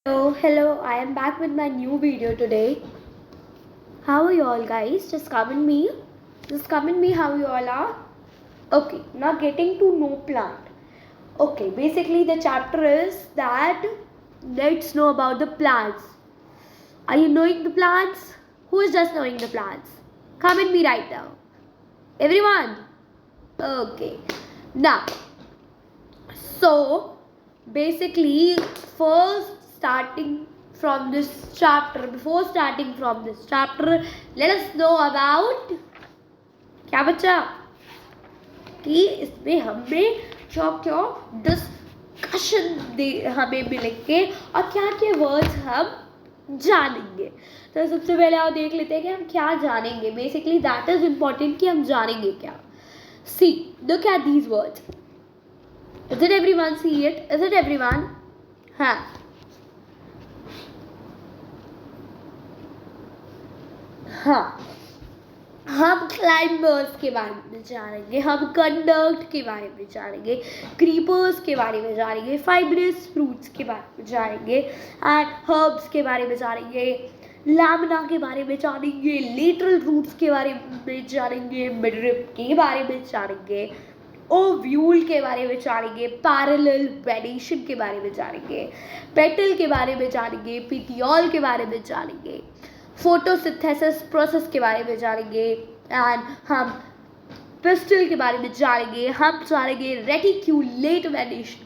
Hello, I am back with my new video today. How are you all guys? Just comment me. Just comment me how you all are. Okay, now getting to know plant. Okay, basically the chapter is that let's know about the plants. Are you knowing the plants? Who is just knowing the plants? Comment me right now. Everyone? Okay. Now, so basically first starting from this chapter, before starting from this chapter, let us know about क्या बच्चा कि इसमें हमें क्या discussion हमें मिलेंगे और क्या क्या वर्ड्स हम जानेंगे. तो सबसे पहले आप देख लेते हैं कि हम क्या जानेंगे. बेसिकली दैट इज इम्पोर्टेंट कि हम जानेंगे क्या. See look at these words. Is it everyone see it? Is it everyone? हाँ. हम क्लाइंबर्स के बारे में जानेंगे, हम कंडक्ट के बारे में जानेंगे, क्रीपर्स के बारे में जानेंगे, फाइब्रस फ्रूट्स के बारे में जानेंगे एंड हर्ब्स के बारे में जानेंगे, लैमिना के बारे में जानेंगे, लेटरल रूट्स के बारे में जानेंगे, मिडरिप के बारे में जानेंगे, ओव्यूल के बारे में जानेंगे, पैरेलल वेनेशन के बारे में जानेंगे, पेटल के बारे में जानेंगे, पिटियोल के बारे में जानेंगे, फोटोसिंथेसिस प्रोसेस के बारे में जानेंगे एंड हम पिस्टल के बारे में जानेंगे. हम जानेंगे रेटिक्यूलेट वेनेशन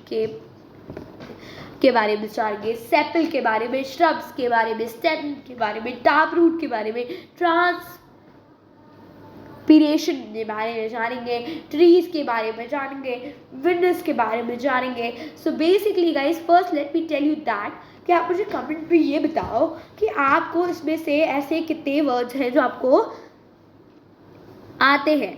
के बारे में जानेंगे, सेपल के बारे में, श्रब्स के बारे में, स्टेम के बारे में, टाप रूट के बारे में, ट्रांसपिरेशन के बारे में जानेंगे, ट्रीज के बारे में जानेंगे, विंडस के बारे में जानेंगे. So basically guys first let me tell you that कि आप मुझे कमेंट में ये बताओ कि आपको इसमें से ऐसे कितने वर्ड्स हैं जो आपको आते हैं.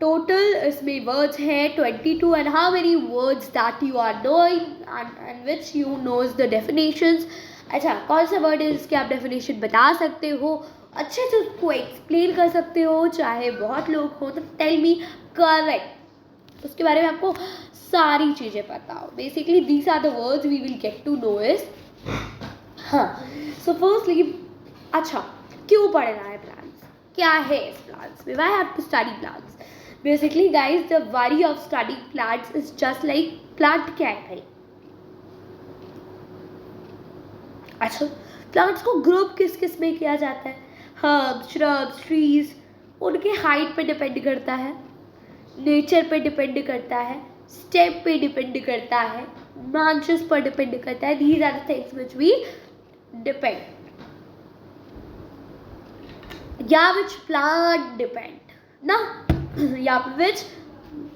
टोटल इसमें वर्ड्स हैं 22 and how many words that you are knowing and which you knows the definitions. अच्छा, कौन सा वर्ड है जिसके आप डेफिनेशन बता सकते हो, अच्छे से उसको एक्सप्लेन कर सकते हो, चाहे बहुत लोग हो तो टेल मी करेक्ट, उसके बारे में आपको सारी चीज़ें पता हो. Basically these are the words we will get to know is. हाँ, सो फर्स्टली अच्छा क्यों पढ़ना है प्लांट्स, क्या है इस प्लांट्स में, why have to study plants. Basically guys the worry of study plants is just like plant क्या है भाई. अच्छा, प्लांट्स को ग्रुप किस किस में किया जाता है. Herbs, shrubs, trees. उनके हाइट पे डिपेंड करता है, नेचर पे डिपेंड करता है, स्टेप पे डिपेंड करता है, ब्रांचेस पर डिपेंड करता है. These are the things which we depend या विच प्लांट डिपेंड ना या which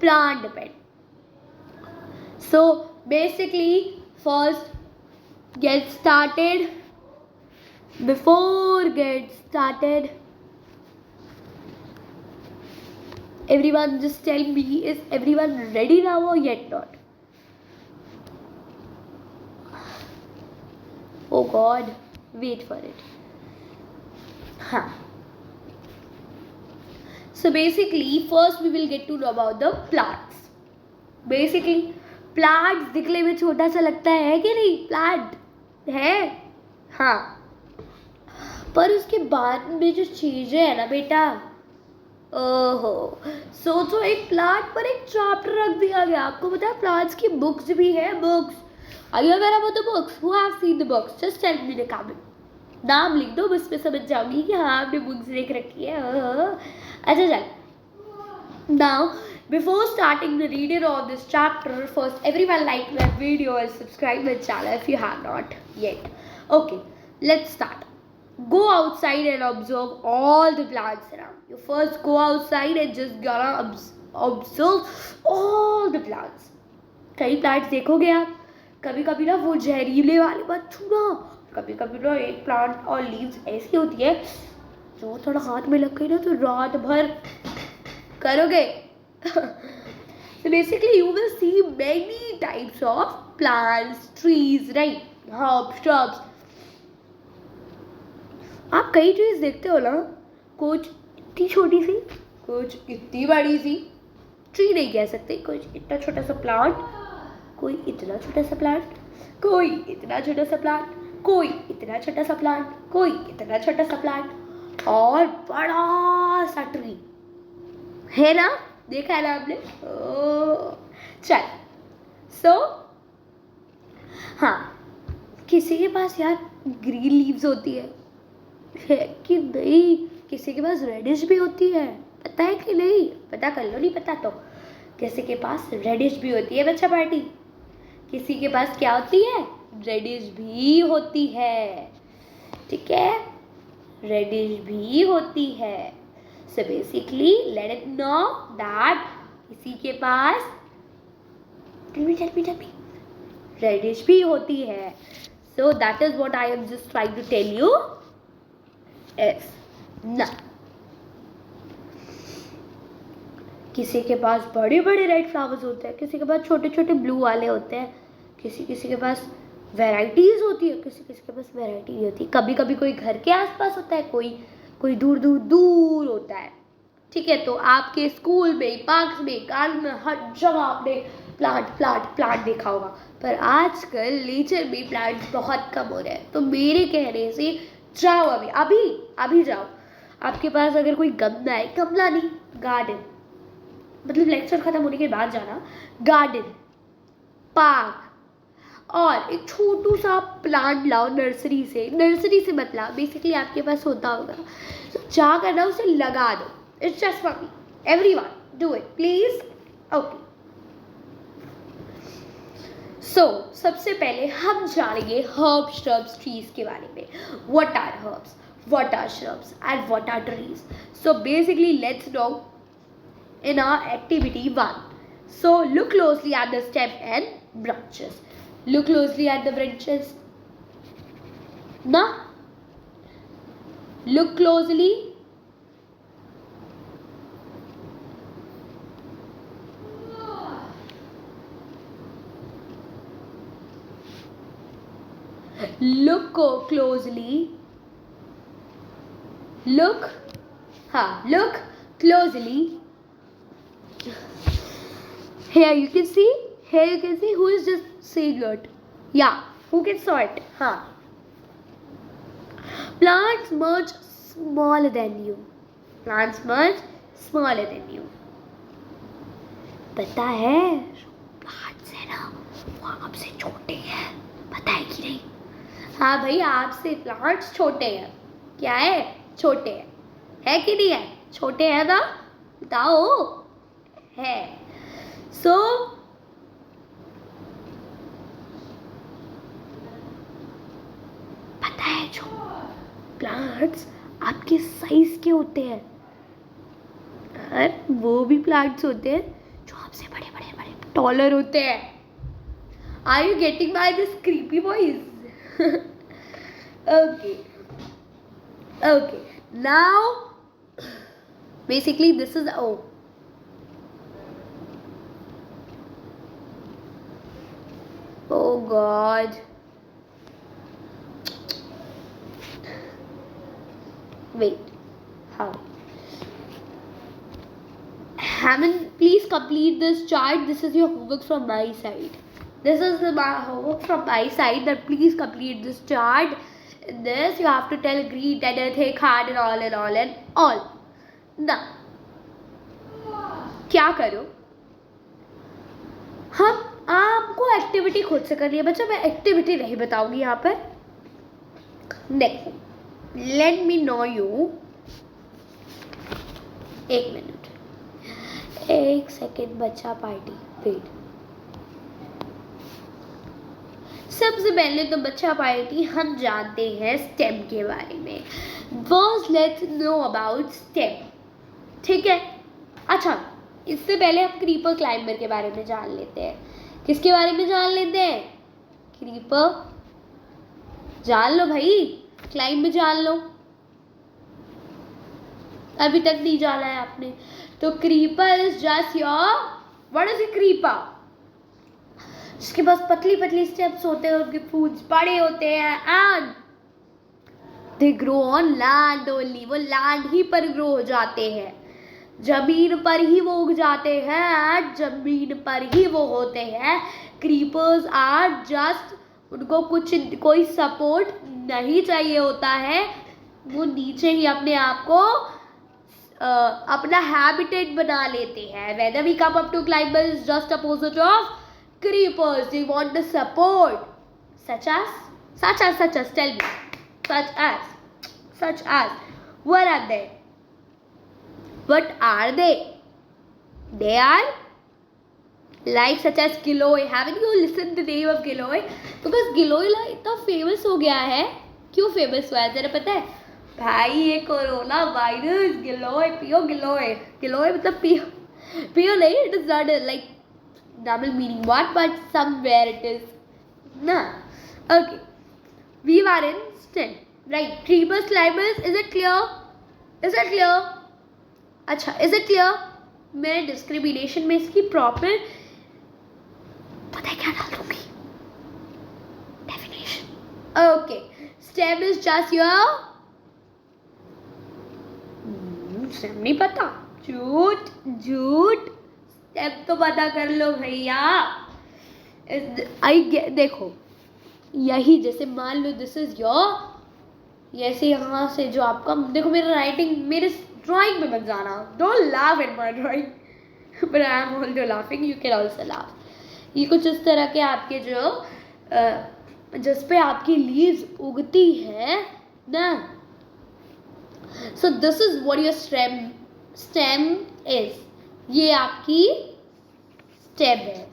plant depend. So basically first get started. Before get started, everyone just tell me, is everyone ready now or yet not? Oh god, wait for it. Huh. So basically first we will get to know about the plants. Basically plant दिखने में छोटा सा लगता है कि नहीं, plant है हाँ, पर उसके बाद में जो चीजें है ना बेटा, ओहो, सोचो एक प्लांट पर एक चैप्टर रख दिया गया. आपको पता है प्लांट्स की बुक्स भी है, books. Are you aware about the books? Who have seen the books? Just tell me the comment. नाम लिख दो, बस मैं समझ जाऊंगी कि हाँ आपने बुक्स देख रखी है. अच्छा चल, now before starting the reading of this chapter, first everyone like that video and subscribe my channel if you have not yet. Okay, let's start. Go outside and observe all the plants around you. First go outside and just gonna observe all the plants. कई plants देखोगे आप, कभी कभी ना वो जहरीले वाले मत छूना. कभी कभी ना एक प्लांट और लीव्स ऐसी होती है जो थोड़ा हाथ में लग गई ना तो रात भर करोगे. So basically you will see many types of plants, trees, right? Herbs, shrubs. आप कई ट्रीज देखते हो ना, कुछ इतनी छोटी सी, कुछ इतनी बड़ी सी. ट्री नहीं कह सकते, कुछ इतना छोटा सा प्लांट, कोई इतना छोटा सा प्लांट, कोई इतना छोटा सा प्लांट. कोई इतना छोटा सा प्लांट, कोई इतना छोटा सा प्लांट, और बड़ा सा ट्री है ना, देखा है ना आपने। चल सो हाँ, किसी के पास यार ग्रीन लीव्स होती है कि नहीं, किसी के पास रेडिश भी होती है, पता है कि नहीं, पता कर लो, नहीं पता तो। किसी के पास रेडिश भी होती है बच्चा पार्टी, किसी के पास क्या होती है, रेडिश भी होती है, ठीक है, रेडिश भी होती है। So basically let it know that किसी के पास रेडिश भी होती है। So that is what I am just trying to tell you is ना, किसी के पास बड़े बड़े रेड फ्लावर्स होते हैं, किसी के पास छोटे छोटे ब्लू वाले होते हैं, किसी के पास वैरायटीज होती है, किसी के पास वैरायटी नहीं होती। कभी कभी कोई घर के आसपास होता है, कोई दूर दूर दूर होता है, ठीक है। तो आपके स्कूल में, पार्क में, गार्डन में, हर जगह आपने प्लांट देखा होगा, पर आजकल नेचर में प्लांट्स बहुत कम हो रहे हैं। तो मेरे कहने से जाओ, अभी जाओ, आपके पास अगर कोई गमला है, गमला नहीं, गार्डन, मतलब लेक्चर खत्म होने के बाद जाना, गार्डन, पार्क, और एक छोटू सा प्लांट लाओ नर्सरी से मत लाओ, बेसिकली आपके पास होता होगा, तो जा कर ना उसे लगा दो। It's just for me, everyone do it please, okay. So सबसे पहले हम जानेंगे हर्ब, श्रब्स, ट्रीज के बारे में। What are herbs, what are shrubs and what are trees. So basically let's know in our activity 1. So look closely at the stem and branches. Look closely at the branches. Now look closely. Look closely. Look closely. Here you can see who is just saying it. Yeah, who can saw it? Plants much smaller than you. पता है plants है ना, वो आपसे छोटे हैं, पता है कि नहीं? हाँ भाई, आपसे प्लांट्स छोटे हैं। क्या है? छोटे हैं, है कि नहीं है? छोटे हैं ना, बताओ। है। सो पता है जो प्लांट्स आपके साइज के होते हैं, और वो भी प्लांट्स होते हैं जो आपसे बड़े टॉलर होते हैं। Are you getting by this creepy voice? Okay now basically this is Oh God. Wait. How? Hammond, please complete this chart. This is your homework from my side. This is my homework from my side. That please complete this chart. In this you have to tell green, tender, thick, hard, and all. Now, क्या करो? हम आपको activity खुद से करनी है बच्चा, मैं एक्टिविटी नहीं बताऊंगी यहाँ पर। Next, let me know you, एक मिनट, एक सेकेंड बच्चा पार्टी, वेट। सबसे पहले तो बच्चा पार्टी हम जानते हैं स्टेम के बारे में। First let's know about stem, ठीक है। अच्छा, इससे पहले हम क्रीपर क्लाइंबर के बारे में जान लेते हैं। किसके बारे में जान लेते हैं? क्रीपर जान लो भाई, क्लाइंबर जान लो, अभी तक नहीं जाना है आपने। तो creeper is just your, what is a creeper? जिसके पास पतली पतली स्टेप्स होते हैं, उनके फूड्स बड़े होते हैं, and they grow on land only, वो लैंड ही पर ग्रो हो जाते हैं, जमीन पर ही वो उग जाते हैं, जमीन पर ही वो होते हैं। क्रीपर्स आर जस्ट उनको कुछ कोई सपोर्ट नहीं चाहिए होता है, वो नीचे ही अपने आप को अपना हैबिटेट बना लेते हैं. Whether we come up to climbers is just opposite of creepers. They want the support. Such as? Tell me. Such as. What are they? What are they? They are like such as Giloy. Haven't you listened the name of Giloy? Because Giloy इतना famous हो गया है. क्यों famous हुआ है तेरे पता है? भाई ये कोरोना वायरस गिलोय पियो. गिलोय मतलब पियो नहीं. It is not like double meaning word but somewhere it is ना. Okay, we are in stem right. Creepers climbers. Is it clear? अच्छा, इज इट क्लियर? मैं डिस्क्रिमिनेशन में इसकी प्रॉपर पता है क्या डाल दूंगी, definition. Okay, stem is just your stem नहीं पता. झूठ. स्टेम तो पता कर लो भैया. देखो यही जैसे मान लो दिस इज योर, ऐसे यहाँ से जो आपका देखो मेरा राइटिंग, मेरे ड्राइंग में मत जाना. Don't laugh at my drawing but I am also laughing. You can also laugh. ये कुछ इस तरह के आपके जो जिस पे आपकी लीव्स उगती है ना. So this is what your stem is. ये आपकी stem है.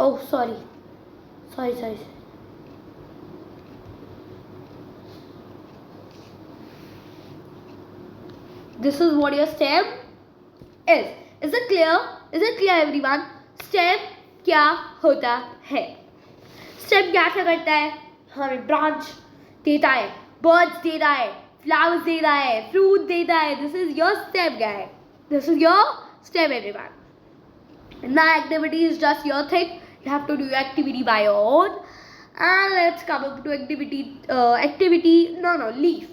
Oh sorry. This is what your stem is. Is it clear? Everyone? Stem क्या होता है? Stem क्या करता है? हमें ब्रांच देता है, बर्ड्स देता है, फ्लावर्स देता है, फ्रूट देता है. This is your stem guy. This is your stem everyone. Now activity is just your thing. You have to do your activity by your own. And let's come up to activity. No, leaf.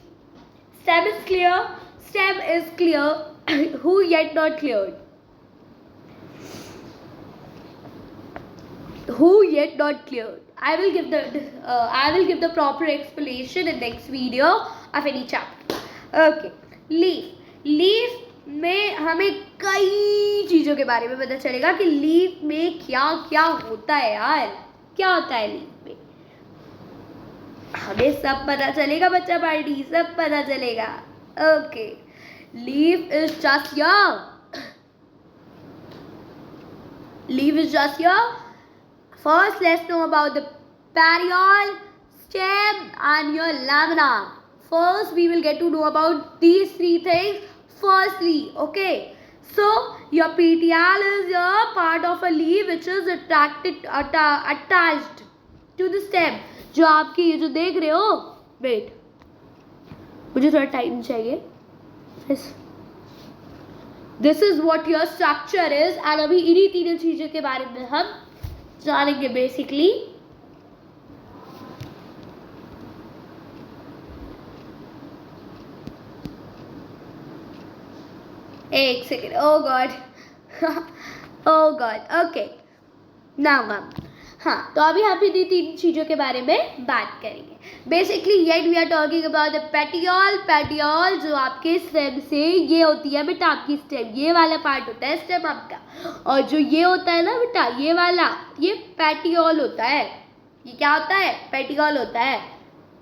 Stem is clear. Who yet not cleared? I will give the proper explanation in next video of any chapter. Okay, leaf में हमें कई चीज़ों के बारे में पता चलेगा कि लीफ में क्या क्या होता है यार. क्या होता है लीफ में, हमें सब पता चलेगा बच्चा पार्टी, सब पता चलेगा. Okay, leaf is just your first, let's know about the petiole, stem and your lamina. First, we will get to know about these three things. Firstly, okay, so your petiole is your part of a leaf which is attached to the stem. जो आपकी ये जो देख रहे हो, wait, मुझे थोड़ा time चाहिए. This is what your structure is. and अभी इन्हीं तीनों चीज़ों के बारे में हम जानेंगे बेसिकली. एक सेकेंड. ओ गॉड. Okay, now ma'am. हाँ, तो अभी हम इन्हीं तीन चीज़ों के बारे में बात करेंगे. Basically yet we are talking about the petiole जो आपके स्टेम से ये होती है बेटा आपकी स्टेम. ये वाला पार्ट होता है स्टेम आपका, और जो ये होता है ना बेटा ये वाला, ये पेटियोल होता है. ये क्या होता है? पेटियोल होता है.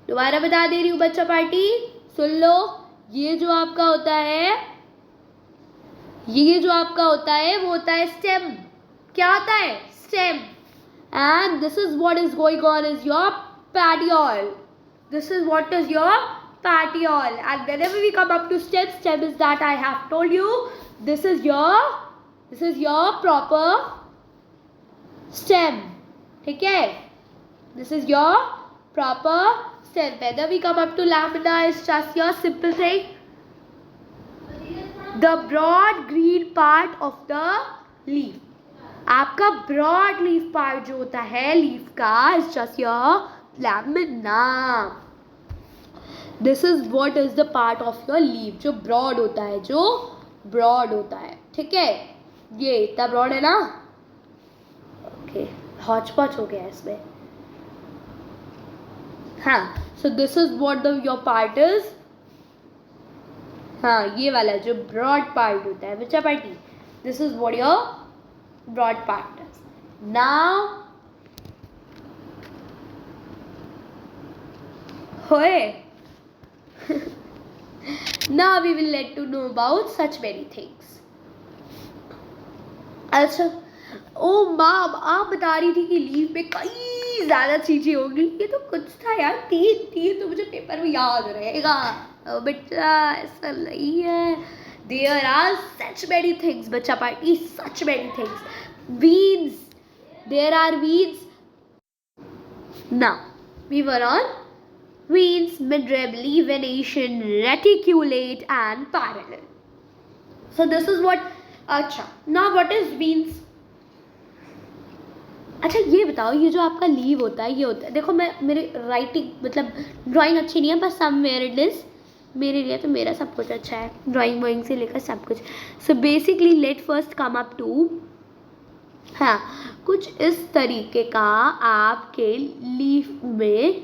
दोबारा बता दे रही हूँ बच्चा पार्टी, सुन लो. ये जो आपका होता है वो होता है स्टेम. क्या होता है? Stem. And this is what is going on is your petiole. And whenever we come up to stem is that I have told you, this is your proper stem. ठीक है? This is your proper stem. Whether we come up to lamina is just your simple thing. The broad green part of the leaf. आपका broad leaf part जो होता है leaf का is just your lamina. This is what is the part of your leaf जो broad होता है. ठीक है, ये इतना ब्रॉड है ना, ओके, हॉच पॉच हो गया इसमें. हाँ, so this is what the your part is. हाँ, ये वाला जो ब्रॉड पार्ट होता है बच्चा party, this is what your broad part is. Now होए. Now we will let to know about such many things. अच्छा, ओ मैम आप बता रही थी कि लीव में कई ज़्यादा चीज़ें होंगी. ये तो कुछ था यार, तीन तो मुझे पेपर में याद रहेगा. बेटा ऐसा नहीं है. There are such many things बच्चा party, such many things. Veins, there are veins. Now we were on veins, midrib, leaf venation, reticulate and parallel. So this is what. अच्छा, now what is veins? अच्छा ये बताओ, ये जो आपका leave होता है, ये होता है, देखो मैं मेरे राइटिंग मतलब ड्राइंग अच्छी नहीं है, बस समवेयर इट इज. मेरे लिए तो मेरा सब कुछ अच्छा है, ड्राइंग वाइंग से लेकर सब कुछ. So basically let first come up to. हाँ, कुछ इस तरीके का आपके लीफ में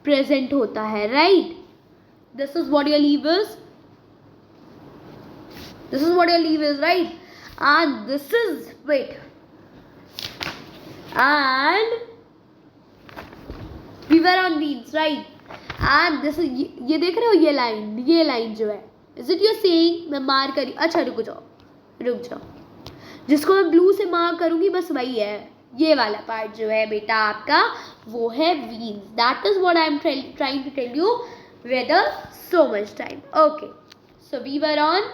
प्रेजेंट होता है, right. This is what your leave is. This is what your leaf is, right? And this is, wait, and we were on veins, right? And this is, ये देख रहे हो ये लाइन जो है, is it you're saying मैं मार करी. अच्छा रुक जाओ, जिसको मैं ब्लू से मार्क करूंगी बस वही है. ये वाला पार्ट जो है बेटा आपका, वो है veins. That is what I am trying to tell you with so much time. Okay, so we were on.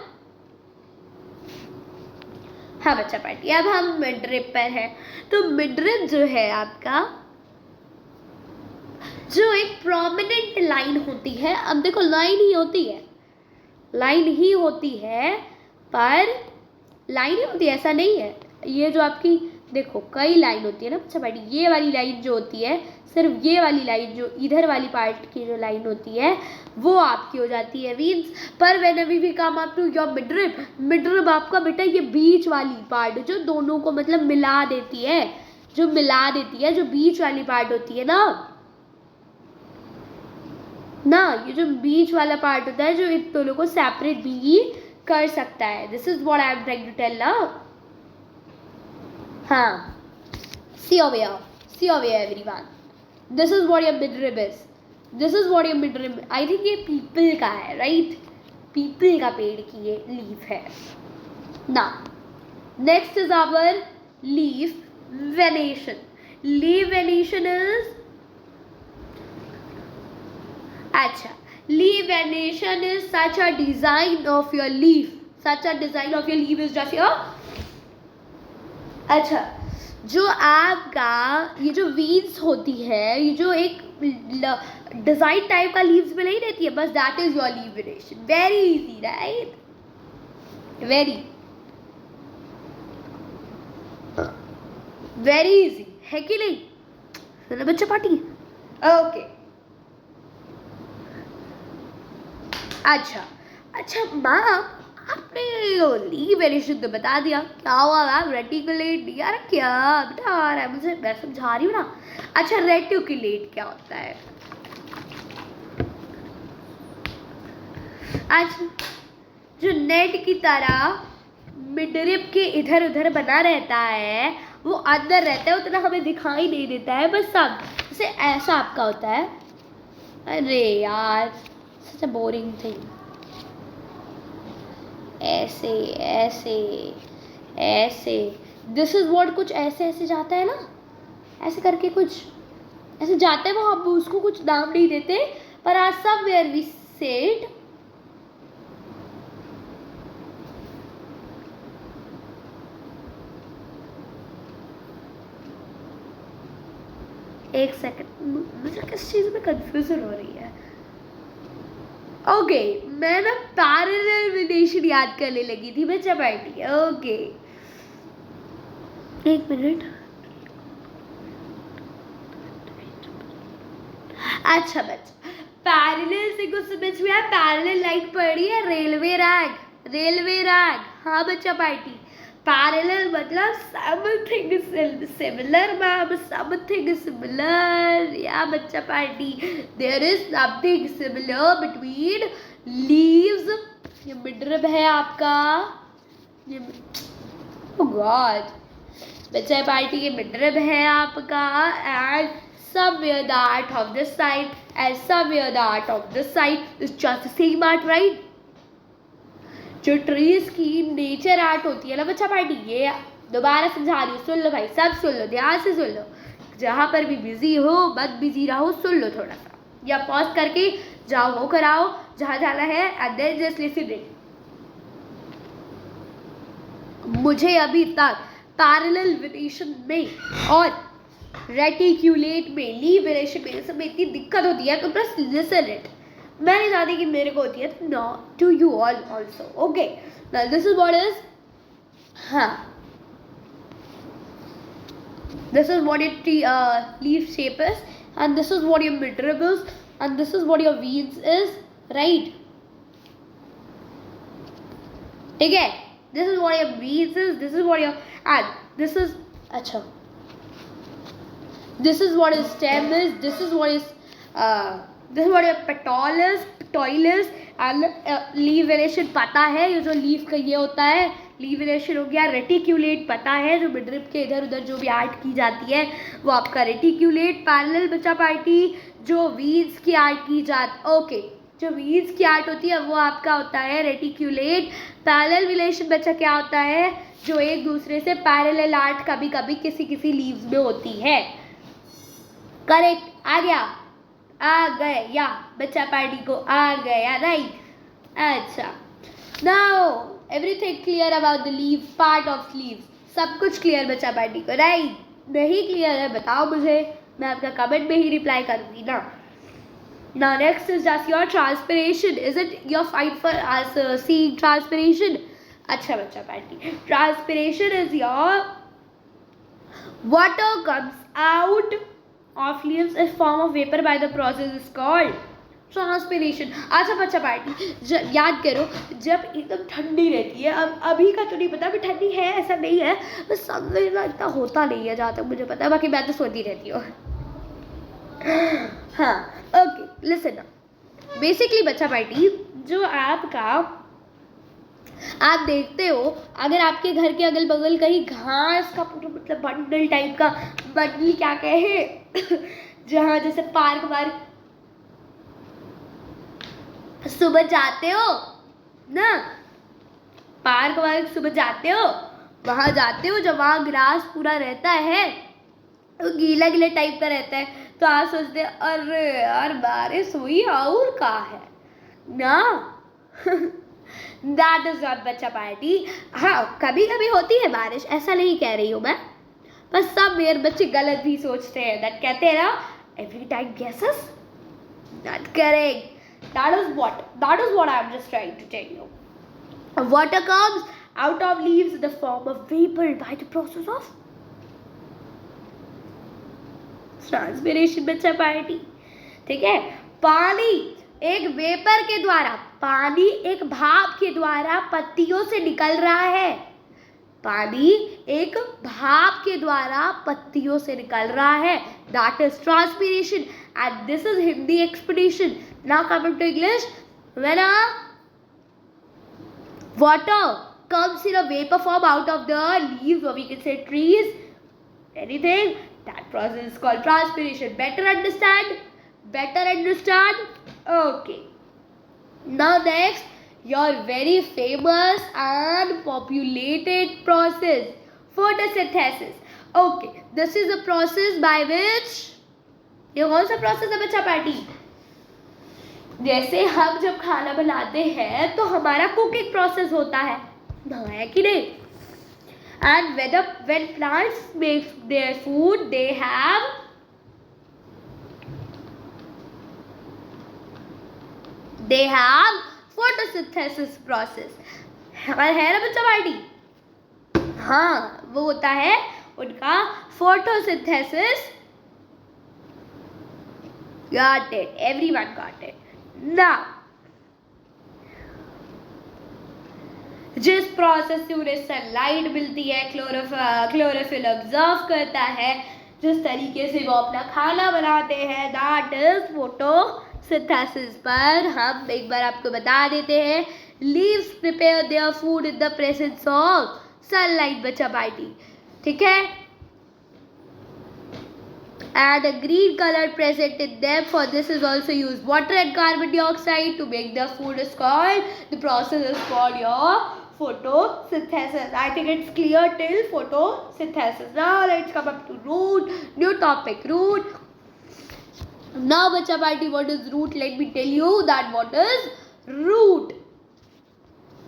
हाँ बच्चा पार्टी, अब हम मिडरिप पर हैं. तो मिडरिप जो है आपका, जो एक प्रोमिनेंट लाइन होती है. अब देखो लाइन ही होती है, पर लाइन ही होती है ऐसा नहीं है. ये जो आपकी देखो कई लाइन होती है ना बच्चा पार्टी. ये वाली लाइन जो होती है, सिर्फ ये वाली लाइन जो इधर वाली पार्ट की जो लाइन होती है, वो आपकी हो जाती है वीन्स. पर whenever we come up to your midrib आपका बेटा ये बीच वाली पार्ट जो दोनों को मतलब मिला देती है, जो बीच वाली पार्ट होती है ना, ये जो बीच वाला पार्ट होता है, जो इन दोनों को सेपरेट भी कर सकता है. This is what I am trying to tell ना. हाँ, see over here everyone. This is what your midrib is. I think ये पीपल का है, राइट. पीपल का पेड़ की ये लीफ है. Now next is our leaf venation. Leaf venation is, अच्छा, leaf venation is such a design of your leaf. Is just your. अच्छा, जो आपका ये जो वीन्स होती है, ये जो एक डिजाइन टाइप का लीव्स में नहीं रहती है, बस that is your leaf venation. Very easy, right. Very easy है कि नहीं, सुना बच्चा पार्टी. ओके, अच्छा मैम आपने लीव वेनेशन तो बता दिया, क्या हुआ मैम. रेटिकुलेट यार क्या बेटा आ रहा है मुझे, मैं समझा रही हूँ ना. अच्छा, रेटिकुलेट क्या होता है. अच्छा, जो नेट की तरह मिडरिप के इधर उधर बना रहता है, वो अंदर रहता है, उतना हमें दिखाई नहीं देता है, बस सब जैसे ऐसा आपका होता है. अरे यार सच अ बोरिंग थिंग. ऐसे दिस इज व्हाट, कुछ ऐसे जाता है ना, ऐसे करके कुछ ऐसे जाता है. वो हम उसको कुछ नाम नहीं देते, पर आज समवेयर वी सेड. एक सेकंड, मुझे किस चीज में कंफ्यूजन हो रही है. ओके, मैं ना पैरेलल वेनेशन याद करने लगी थी बच्चा पार्टी. ओके, एक मिनट. अच्छा बच्चा, पैरेलल से कुछ समझ में आया. पैरेलल लाइन पढ़ी है, रेलवे रैक. हाँ बच्चा पार्टी, पैरेलल मतलब something similar ma'am, something similar या बच्चा party, there is something similar between leaves. ये मिडरब है आपका, ये गॉड बच्चा पार्टी के मिडरब है आपका, and somewhere the art of this side and somewhere the art of this side is just the same art, right? जो ट्रीज की नेचर आर्ट होती है ना बच्चा पार्टी, ये दोबारा समझा रही हूँ, सुन लो भाई, सब सुन लो, ध्यान से सुन लो, जहाँ पर भी बिजी हो मत बिजी रहो, सुन लो थोड़ा सा, या पॉज करके जाओ वो कराओ जहाँ जाना है, and then just listen it. मुझे अभी तक पैरेलल वेरिएशन में और रेटिक्यूलेट में, लीव वेरिएशन में सब में इतनी दिक्कत होती है, तो बस लिसन इट। मैं नहीं चाहती कि मेरे को होती है, know to you all also, okay. Now this is what is, हाँ, this is what your leaf shape is, and this is what your midrib is, and this is what your veins is, right? ठीक है, this is what your veins is, this is what your, and this is, अच्छा, this is what his stem is, this is what his this is what your petal is, and leaf variation पता है, ये जो leaf का ये होता है leaf variation हो गया। रेटिक्यूलेट पता है, जो मिडरिप के इधर उधर जो भी आर्ट की जाती है वो आपका रेटिक्यूलेट। पैरेलल बच्चा पार्टी जो वीड्स की आर्ट की जाती, ओके, जो वीड्स की आर्ट होती है वो आपका होता है रेटिक्यूलेट। पैरेलल रिलेशन बच्चा क्या होता है, जो एक दूसरे से पैरेलल आर्ट कभी कभी किसी किसी लीव्स में होती है। करेक्ट, आ गया, आ गए या बच्चा पार्टी को आ गया, राइट। अच्छा, now everything clear about the leave part of leaves, सब कुछ क्लियर बच्चा पार्टी को, राइट? नहीं क्लियर है बताओ मुझे, मैं आपका कमेंट में ही रिप्लाई करूंगी ना। Now next is just your transpiration, is it your fight for us seeing transpiration? अच्छा बच्चा party, transpiration is your water comes out of leaves in form of vapor by the process is called transpiration। अच्छा बच्चा party, याद करो जब एकदम ठंडी रहती है, अब अभी का तो नहीं पता, अभी ठंडी है ऐसा नहीं है, बस समझ ना इतना होता नहीं है जहाँ तक मुझे पता है, बाकी मैं तो सोती रहती हूँ। हाँ, ओके, लिसन ना, बेसिकली बच्चा पार्टी जो आपका आप देखते हो, अगर आपके घर के अगल बगल कहीं घास का पूरा मतलब बंडल टाइप का, बंडल क्या कहे जहाँ जैसे पार्क वार्क सुबह जाते हो ना, पार्क वार्क सुबह जाते हो, वहां जाते हो जब वहाँ ग्रास पूरा रहता है तो गीला गीला टाइप का रहता है, तो आप सोचते हैं अरे यार बारिश हुई और का है ना। दैट इज नॉट बच्चा पार्टी। हाँ, कभी कभी होती है बारिश, ऐसा नहीं कह रही हूँ मैं, बस सब मेरे बच्चे गलत भी सोचते हैं, दैट कहते हैं ना every time guesses, not correct. That is what I am just trying to tell you. Water comes out of leaves in the form of vapour by the process of transpiration बच्चा party, ठीक है। पानी एक vapour के द्वारा, पानी एक भाप के द्वारा पत्तियों से निकल रहा है, पानी एक भाप के द्वारा पत्तियों से निकल रहा है, that is transpiration, and this is Hindi expression. Now coming to English, when a water comes in a vapor form out of the leaves, or we can say trees, anything, that process is called transpiration. Better understand? Okay. Now next, your very famous and populated process, photosynthesis. Okay, this is a process by which, ये कौन सा process है बच्चा party? जैसे हम जब खाना बनाते हैं तो हमारा कुकिंग प्रोसेस होता है कि नहीं? And when plants make their food, they have photosynthesis process। है ना बच्चा पार्टी? हाँ, वो होता है उनका photosynthesis। Got it, everyone got it। Now जिस प्रोसेस से उन्हें सनलाइट मिलती है, क्लोरोफिल ऑब्जर्व करता है, जिस तरीके से वो अपना खाना बनाते हैं, दैट इज फोटोसिंथेसिस। पर हम एक बार आपको बता देते हैं, leaves prepare their food in the presence of sunlight बच्चा पार्टी, ठीक है, and a green color present in them. For this is also used water and carbon dioxide to make the food is called, the process is called your photosynthesis. I think it's clear till photosynthesis. Now let's come up to root, new topic, root. Now bacha party, what is root? Let me tell you that what is root.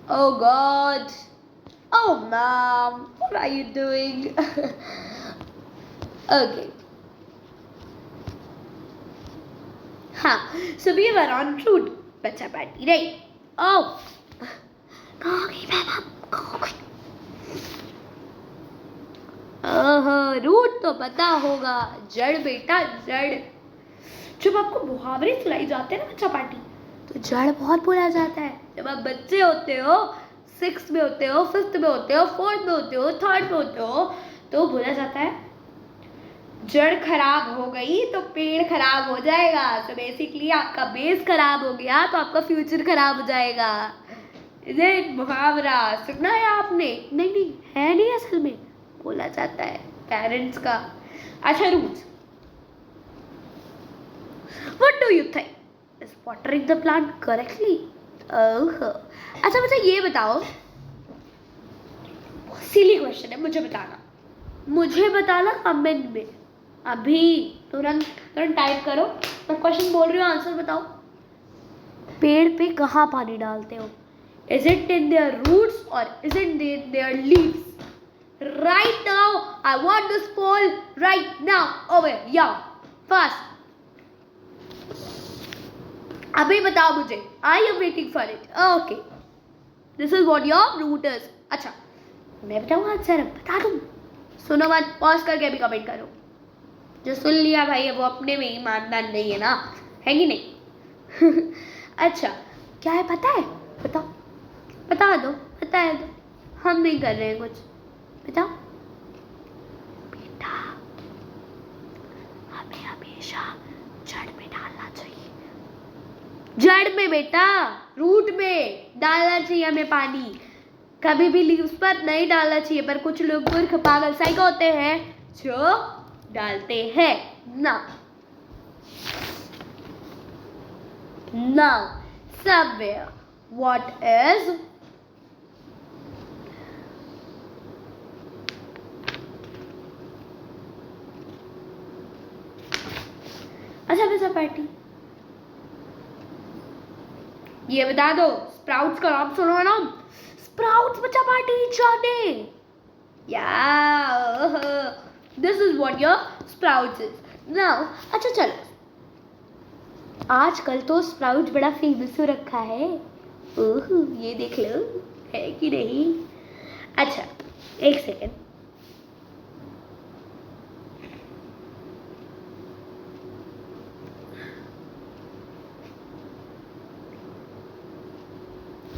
Oh god, oh mom, what are you doing? Okay. हाँ, so we were on root बच्चा party, right? Oh, कहाँ गई ma'am? कहाँ गई? Root तो पता होगा, जड़ बेटा, जड़। जब आपको मुहावरे सुनाई जाते हैं ना बच्चा पार्टी, तो जड़ बहुत बोला जाता है। जब आप बच्चे होते हो, 6th में होते हो, 5th में होते हो, 4th में होते हो, 3rd में होते हो, तो बोला जाता है जड़ खराब हो गई तो पेड़ खराब हो जाएगा। तो बेसिकली आपका बेस खराब हो गया तो आपका फ्यूचर खराब हो जाएगा। ये मुहावरा सुना है आपने? नहीं है, नहीं असल में बोला जाता है पेरेंट्स का। अच्छा, roots, what do you think, is watering the plant correctly? अच्छा मुझे ये बताओ, सिली क्वेश्चन है, मुझे बताना कमेंट में अभी, तुरंत टाइप करो। मैं क्वेश्चन बोल रही हूँ, आंसर बताओ। पेड़ पे कहाँ पानी डालते हो? Is it in their roots और is it in their leaves? Right now I want this poll right now over या फास्ट। अभी बताओ मुझे, I am waiting for it. Okay, this is what your root is. अच्छा मैं बताऊँ answer? बता दूँ? सुनो मत, पॉज करके अभी कमेंट करो। जो सुन लिया भाई वो अपने में ईमानदार नहीं है ना, है कि नहीं? अच्छा क्या है पता है? बताओ, बता दो, बताया दो, हम नहीं कर रहे हैं कुछ, बताओ। बेटा हमें हमेशा जड़ में डालना चाहिए, जड़ में बेटा, रूट में डालना चाहिए हमें पानी, कभी भी लीव्स पर नहीं डालना चाहिए। पर कुछ लोग मूर्ख पागल साइको होते हैं जो डालते हैं ना। Now somewhere what is अच्छा वैसा पार्टी, ये बता दो, स्प्राउट्स का नाम सुनो ना, स्प्राउट्स बच्चा पार्टी जाने, या this is what your sprouts is now. अच्छा चलो, आजकल तो स्प्राउट बड़ा फेमस हो रखा है, ओह ये देख लो, है कि नहीं? अच्छा एक सेकेंड,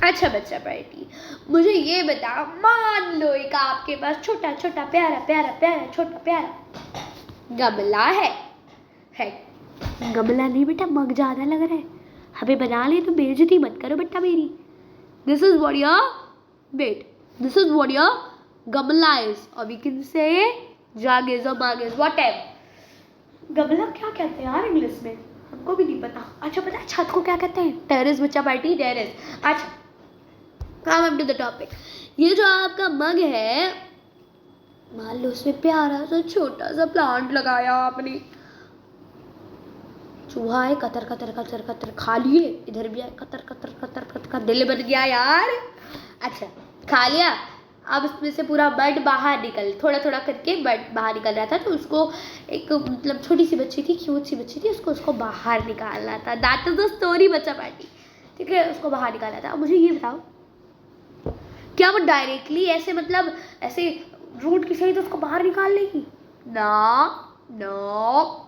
अच्छा बच्चा पार्टी, मुझे ये बता, मान लो एक आपके पास छोटा छोटा प्यारा प्यारा प्यारा छोटा प्यारा गमला है। गमला नहीं बेटा, मग ज्यादा लग रहा है, हमें बना ले तो बेइज्जती मत करो बेटा मेरी। This is what your weight, this is what your गमला इज, और वी कैन से जागेज और मागेज व्हाटएवर। गमला क्या कहते हैं यार इंग्लिश में, हमको भी नहीं पता। अच्छा पता है छत को क्या कहते हैं? टेरेस बच्चा पार्टी, टेरेस। अच्छा come up to the topic, ये जो आपका मग है, मान लो उसमें प्यारा सा छोटा सा प्लांट लगाया आपने, चूहा है कतर कतर कतर कतर खा लिए, इधर भी आए कतर कतर कतर कतर का दिल बन गया यार। अच्छा खा लिया, अब इसमें से पूरा बर्ड बाहर निकल, थोड़ा थोड़ा करके बर्ड बाहर निकल रहा था, तो उसको एक मतलब छोटी सी बच्ची थी, क्यूट सी बच्ची थी, उसको बाहर निकालना था। दैट इज द स्टोरी बच्चा पार्टी, ठीक है, उसको बाहर निकालना था। अब मुझे ये बताओ, क्या वो डायरेक्टली ऐसे मतलब ऐसे रूट की सही तो उसको बाहर निकाल लेगी? ना no,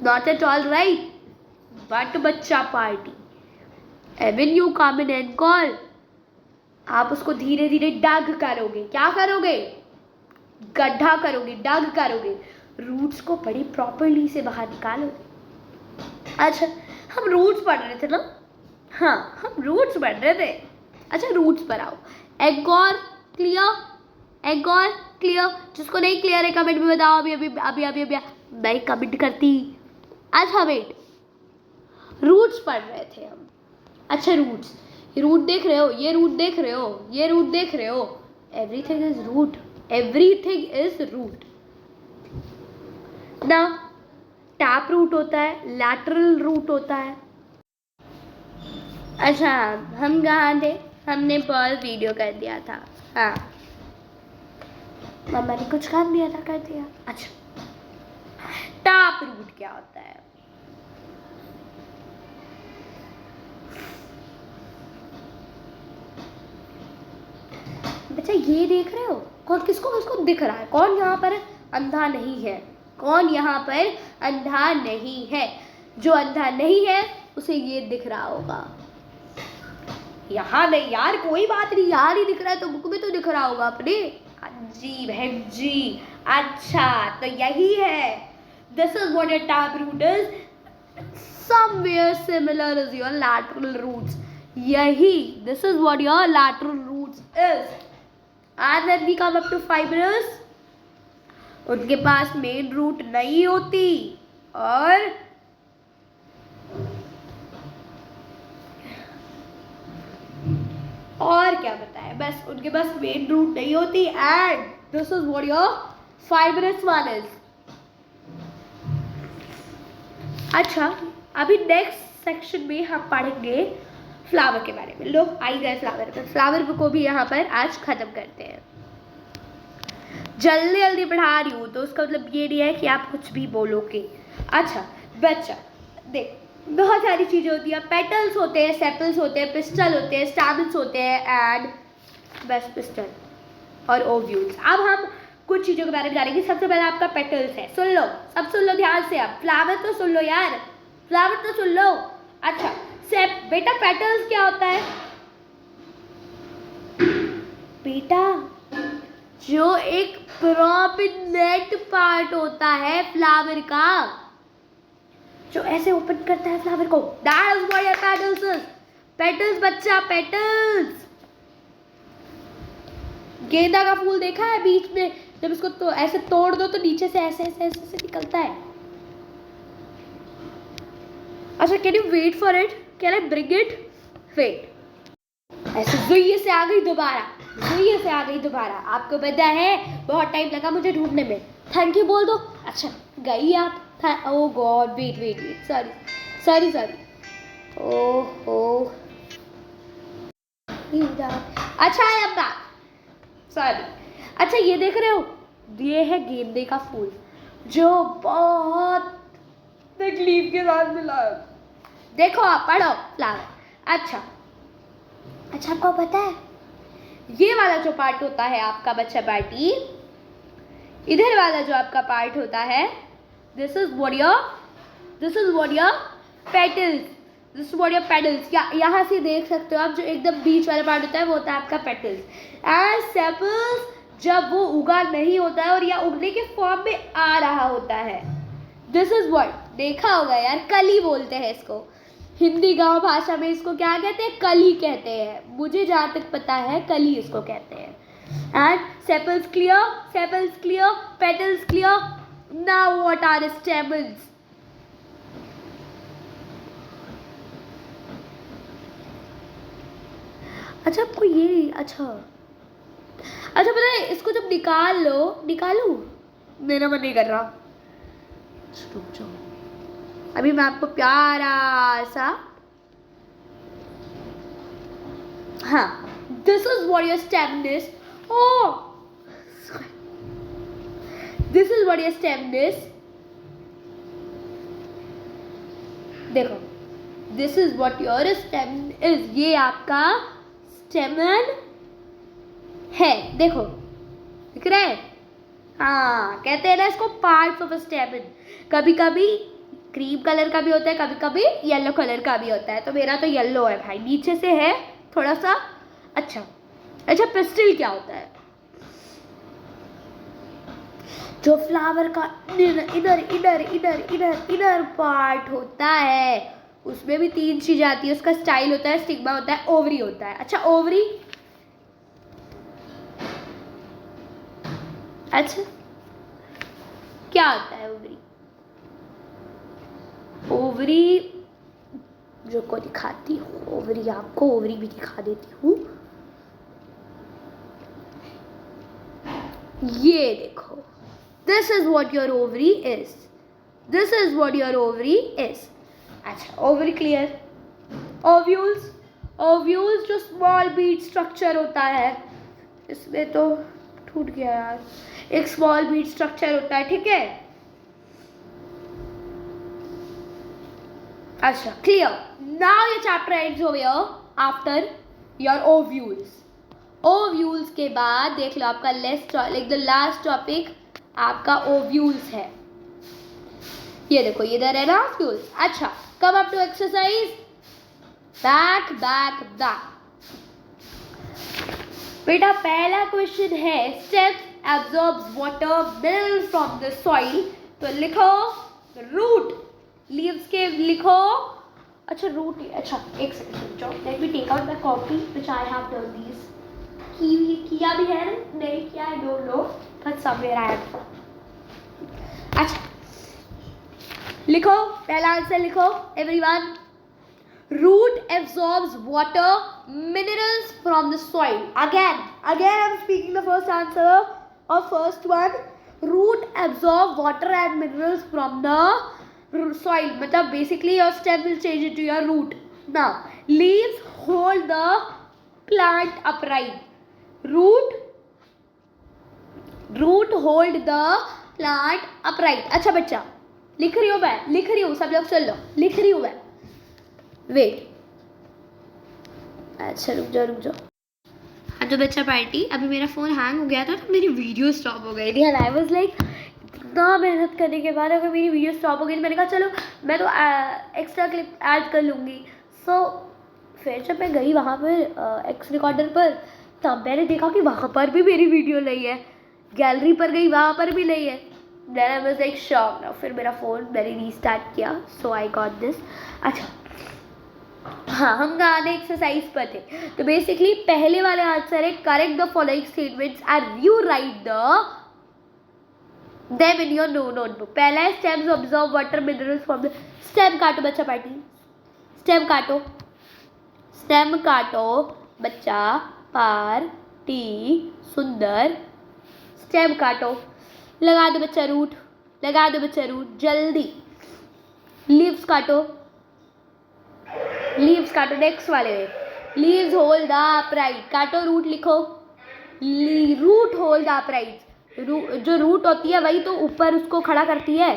not at all right. But बच्चा party, when you come in and call, आप उसको धीरे धीरे डग करोगे। क्या करोगे? गड्ढा करोगे, डग करोगे, रूट्स को बड़ी प्रॉपर्ली से बाहर निकालोगे। अच्छा, हम रूट्स पढ़ रहे थे ना? हाँ, हम रूट्स पढ़ रहे थे। अच्छा, रूट्स पर आओ। एक और क्लियर? एक और क्लियर? जिसको नहीं क्लियर है कमेंट में बताओ। अभी अभी अभी अभी अभी मैं कमेंट करती। अच्छा वेट, रूट्स पढ़ रहे थे हम। अच्छा, रूट्स, रूट देख रहे हो, ये रूट देख रहे हो, ये रूट देख रहे हो, everything is root, everything is root ना। टैप रूट होता है, लैटरल रूट होता है। अच्छा, हम कहाँ थे? हमने पॉज वीडियो कर दिया था। हाँ, मम्मा ने कुछ काम दिया था, कर दिया। अच्छा, टैप रूट क्या होता है? बच्चा ये देख रहे हो, कौन किसको किसको दिख रहा है? कौन यहाँ पर अंधा नहीं है? कौन यहाँ पर अंधा नहीं है? जो अंधा नहीं है उसे ये दिख रहा होगा। यहाँ नहीं यार, कोई बात नहीं यार, ही दिख रहा है तो बुक में तो दिख रहा होगा अपने। जी बहन जी, अच्छा तो यही है। This is what your tap root is, somewhere similar as your lateral roots. यही, this is what your lateral roots is. And then we come up to fibrous. उनके पास मेन रूट नहीं होती और क्या बताए, बस उनके पास मेन रूट नहीं होती। And this is what your fibrous one is. अच्छा, अभी नेक्स्ट सेक्शन में हम पढ़ेंगे फ्लावर के बारे में। लोग आई गए फ्लावर पर, फ्लावर को भी यहाँ पर आज खत्म करते हैं। जल्दी जल्दी पढ़ा रही हूँ तो उसका मतलब ये नहीं है कि आप कुछ भी बोलोगे। अच्छा बच्चा देख, बहुत सारी चीज़ें होती हैं। पेटल्स होते हैं, सेपल्स होते हैं, पिस्टल होते हैं, स्टैमेंस होते हैं एंड बस पिस्टल और ओव्यूल्स। अब हम कुछ चीज़ों के बारे में जानेंगे। सबसे पहले आपका पेटल्स है, सुन लो, सब सुन लो ध्यान से। आप फ्लावर तो सुन लो यार, फ्लावर तो सुन लो। अच्छा बेटा, पेटल्स क्या होता है बेटा? जो एक प्रोमिनेंट पार्ट होता है फ्लावर का, जो ऐसे ओपन करता है फ्लावर को, that is what your petals is. Petals बच्चा, पेटल्स। गेंदा का फूल देखा है बीच में, जब इसको तो ऐसे तोड़ दो तो नीचे से ऐसे ऐसे ऐसे, ऐसे निकलता है। अच्छा, can you wait for it? Can I bring it? Wait. ऐसे जुइये से आ गई दोबारा, जुइये से आ गई दोबारा। आपको पता है बहुत टाइम लगा मुझे ढूंढने में। थैंक यू बोल दो। अच्छा गई आप? Oh God, wait wait wait, sorry sorry sorry, oh अच्छा है अब बात, सॉरी। अच्छा ये देख रहे हो, ये है गेंदे का फूल जो बहुत तकलीफ के साथ मिला है। देखो आप पढ़ो फ्लावर। अच्छा अच्छा, आपको पता है ये वाला जो पार्ट होता है आपका बच्चा पार्टी, इधर वाला जो आपका पार्ट होता है, this is what your petals, this is what your petals. यहाँ से देख सकते हो आप, जो एकदम बीच वाला पार्ट होता है वो होता है आपका पेटल्स। एंड सेपल्स जब वो उगा नहीं होता है और या उगने के फॉर्म में आ रहा होता है, दिस इज व्हाट, देखा होगा यार, कली बोलते हैं इसको। हिंदी गांव भाषा में इसको क्या कहते हैं? कली कहते हैं। मुझे जहाँ तक पता है कली इसको कहते हैं। And sepals clear, sepals clear, petals clear. Now what are stamens? अच्छा आपको ये अच्छा पता है, इसको जब निकाल लो, निकालू, मेरा मन नहीं कर रहा, रुक जाओ। अभी मैं आपको प्यारा सा, हाँ, this is what your stem is. Oh, this is what your stem is. देखो, this is what your stem is. ये आपका स्टेमन है, देखो दिख रहा है? हाँ, कहते हैं ना इसको पार्ट्स ऑफ अ स्टेमन। कभी कभी क्रीम कलर का भी होता है, कभी कभी येलो कलर का भी होता है, तो मेरा तो येलो है भाई, नीचे से है थोड़ा सा। अच्छा अच्छा, पिस्टिल क्या होता है? जो फ्लावर का इधर इधर इधर इधर इधर इधर पार्ट होता है, उसमें भी 3 चीजें आती है। उसका स्टाइल होता है, स्टिग्मा होता है, ओवरी होता है। अच्छा ओवरी, अच्छा क्या होता है ओवरी? ओवरी जो को दिखाती हूँ, ओवरी आपको ओवरी भी दिखा देती हूँ। ये देखो, this is what your ovary is, this is what your ovary is. अच्छा ओवरी क्लियर। ओव्यूल्स, ओव्यूल्स जो स्मॉल बीट स्ट्रक्चर होता है, इसमें तो टूट गया यार, एक स्मॉल बीट स्ट्रक्चर होता है, ठीक है। अच्छा clear. Now your chapter ends over after your ovules. Ovules के बाद देख लो आपका लाइक द लास्ट टॉपिक आपका ओव्यूल्स है। ये देखो इधर है ना ओव्यूल्स। अच्छा come up to exercise, back back back. बेटा पहला क्वेश्चन है, stems absorbs water mineral from the soil. तो लिखो रूट, लीव्स के लिखो। अच्छा रूट, अच्छा एक second, let me take out my copy which I have done these. किया भी है, नहीं किया, I don't know, but somewhere I have. अच्छा लिखो, पहला आंसर लिखो everyone. Root absorbs water minerals from the soil. Again I am speaking the first answer of first one. Root absorb water and minerals from the soil, मतलब basically your stem will change into your root. Now leaves hold the plant upright. root hold the plant upright. अच्छा बच्चा लिख रही हूँ मैं, लिख रही हूँ, सब लोग सुन लो, लिख रही हूँ मैं, वेट। अच्छा रुक जाओ। हाँ तो बच्चा पार्टी, अभी मेरा फ़ोन हैंग हो गया था तो मेरी वीडियो स्टॉप हो गई थी एंड आई वाज लाइक, इतना मेहनत करने के बाद अगर मेरी वीडियो स्टॉप हो गई तो मैंने कहा चलो मैं तो एक्स्ट्रा क्लिप ऐड कर लूँगी। सो फिर जब मैं गई वहाँ पर एक्स रिकॉर्डर पर, तब मैंने देखा कि वहाँ पर भी मेरी वीडियो नहीं है। गैलरी पर गई, वहाँ पर भी नहीं है। Then I was like shock ना। फिर मेरा फ़ोन मैंने रीस्टार्ट किया, सो आई गॉट दिस। अच्छा हाँ, हम गाने एक्सरसाइज पर थे। तो बेसिकली पहले वाले आंसर है, correct the following statements and you right them in your notebook. पहला है stems absorb water minerals from the stem। काटो बच्चा पार्टी, stem काटो, stem काटो बच्चा पार्टी, सुंदर stem काटो। लगा दो बच्चा रूट, लगा दो बच्चा रूट जल्दी। leaves काटो, leaves काटो, नेक्स्ट वाले में leaves hold the upright, काटो रूट लिखो, root hold the upright। जो रूट होती है वही तो ऊपर उसको खड़ा करती है।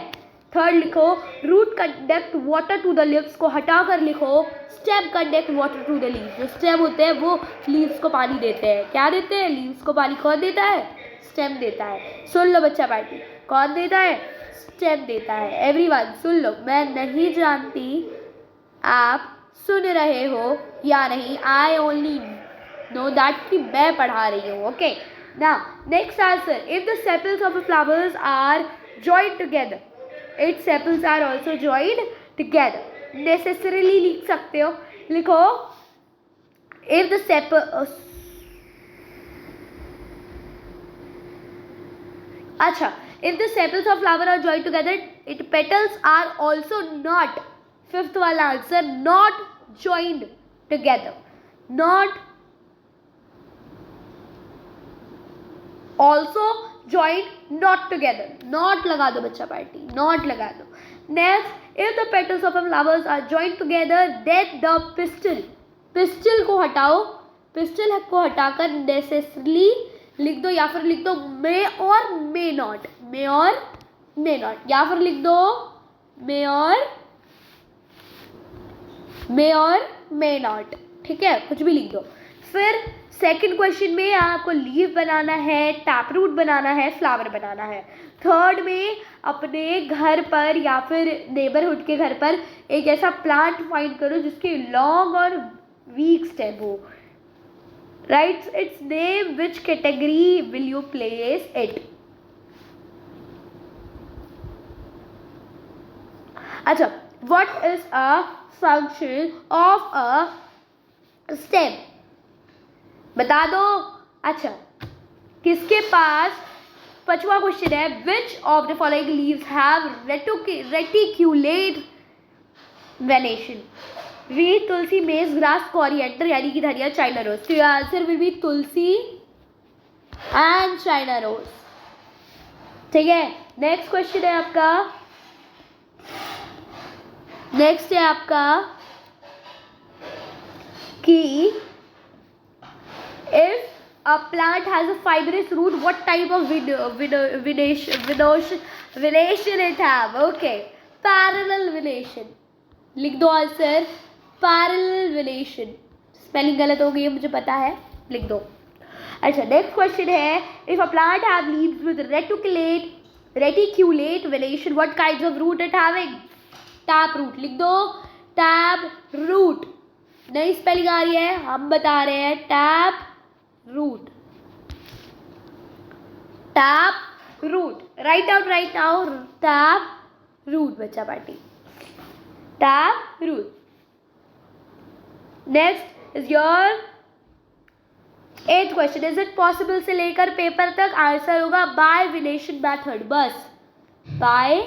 थर्ड लिखो, root conduct water to the leaves, को हटा कर लिखो stem conduct water to the leaves. जो स्टेम होते हैं वो लीव्स को पानी देते हैं। क्या देते हैं? लीव्स को पानी। कौन देता है? स्टेम देता है। सुन लो बच्चा पार्टी, कौन देता है? स्टेम देता है। एवरीवन सुन लो, मैं नहीं जानती आप सुन रहे हो या नहीं, आई ओनली नो दैट कि मैं पढ़ा रही हूँ। Okay now next answer, if the sepals of the flowers are joined together, its sepals are also joined together, necessarily लिख सकते हो, लिखो if the sepals अच्छा, if the sepals of flower are joined together, its petals are also not, fifth वाला answer, not joined together, not also joined, not together। not लगा दो बच्चा party, not लगा दो। next, if the petals of the flowers are joined together, then the pistil को हटाओ, pistil को हटाकर necessarily लिख दो, या फिर लिख दो may और may not, may और may not, या फिर लिख दो may और may not, ठीक है, कुछ भी लिख दो। फिर सेकंड क्वेश्चन में आपको लीफ बनाना है, टैप रूट बनाना है, फ्लावर बनाना है। थर्ड में अपने घर पर या फिर नेबरहुड के घर पर एक ऐसा प्लांट फाइंड करो जिसके लॉन्ग और वीक स्टेम हो। Right its name, which category will you place it. अच्छा, what is a function of a stem, बता दो। अच्छा, किसके पास, पांचवा क्वेश्चन है, which of the following leaves have reticulate venation. Wheat, tulsi, maize, grass, coriander यानी कि धनिया, चाइना रोज। तो answer will be tulsi and China rose. ठीक है, नेक्स्ट क्वेश्चन है आपका, नेक्स्ट है आपका कि if a plant has a fibrous root, what type of venation it have? Okay, parallel venation। लिख दो आंसर, parallel venation। स्पेलिंग गलत हो गई है मुझे पता है, लिख दो। अच्छा, नेक्स्ट क्वेश्चन है, if a plant have leaves with reticulate venation, what kinds of root it having? Tap root, लिख दो टैप रूट। नई स्पेलिंग आ रही है, हम बता रहे हैं, tap root, tap root. Write out right now, tap root बच्चा party, tap root. Next is your 8th question, is it possible से लेकर पेपर तक आंसर होगा बाय विनेशन मेथड, बस by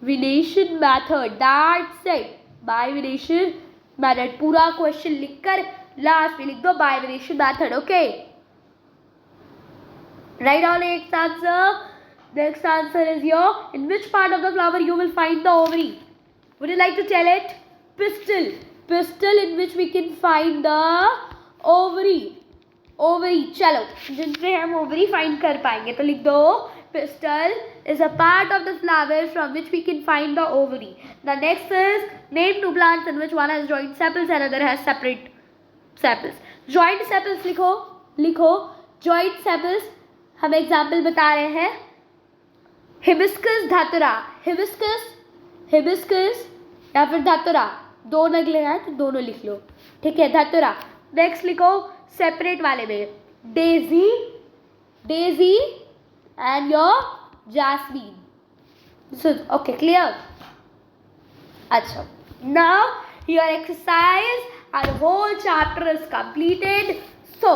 venation method, that's it, by venation method. पूरा question लिखकर last में लिख दो by venation method. Okay, right down next answer. Next answer is your, in which part of the flower you will find the ovary. Would you like to tell it? Pistil, pistil in which we can find the ovary, ovary. चलो, जिनसे हम ovary find कर पाएंगे तो लिख दो pistil is a part of the flower from which we can find the ovary. The next is, name two plants in which one has joint sepals and other has separate sepals. Joint sepals लिखो, लिखो joint sepals। हम example बता रहे हैं, hibiscus, धतुरा, hibiscus, hibiscus या फिर धतुरा, दो नगले हैं तो दोनों लिख लो। ठीक है, धतुरा। नेक्स्ट लिखो सेपरेट वाले में, Daisy, Daisy and your jasmine. This is okay, clear? Acha, now your exercise and whole chapter is completed. So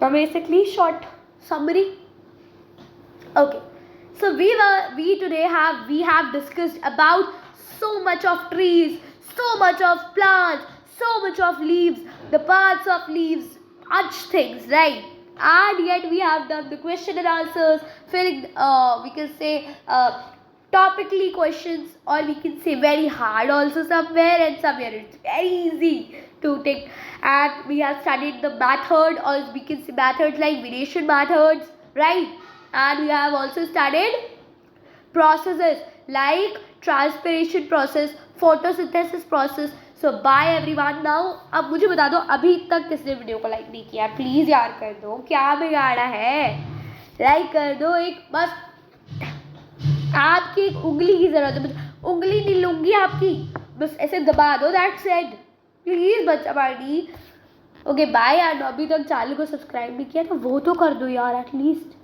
now basically short summary. Okay, so we have discussed about so much of trees, so much of plants, so much of leaves, the parts of leaves, such things, right? And yet we have done the question and answers, filling we can say topically questions, or we can say very hard also somewhere, and somewhere it's very easy to take. And we have studied the method, or we can say methods like venation methods, right? And we have also studied processes like transpiration process, photosynthesis process. So bye everyone. Now अब मुझे बता दो, अभी तक किसने video को like नहीं किया? प्लीज़ यार कर दो, क्या बिगाड़ा है? लाइक कर दो एक, बस आपकी एक उंगली की ज़रूरत है, उंगली नहीं लूँगी आपकी, बस ऐसे दबा दो, दैट्स इट। प्लीज़ बच्चा पार्टी। ओके बाय यार, अभी तक चैनल को सब्सक्राइब नहीं किया तो वो तो कर दो यार एटलीस्ट।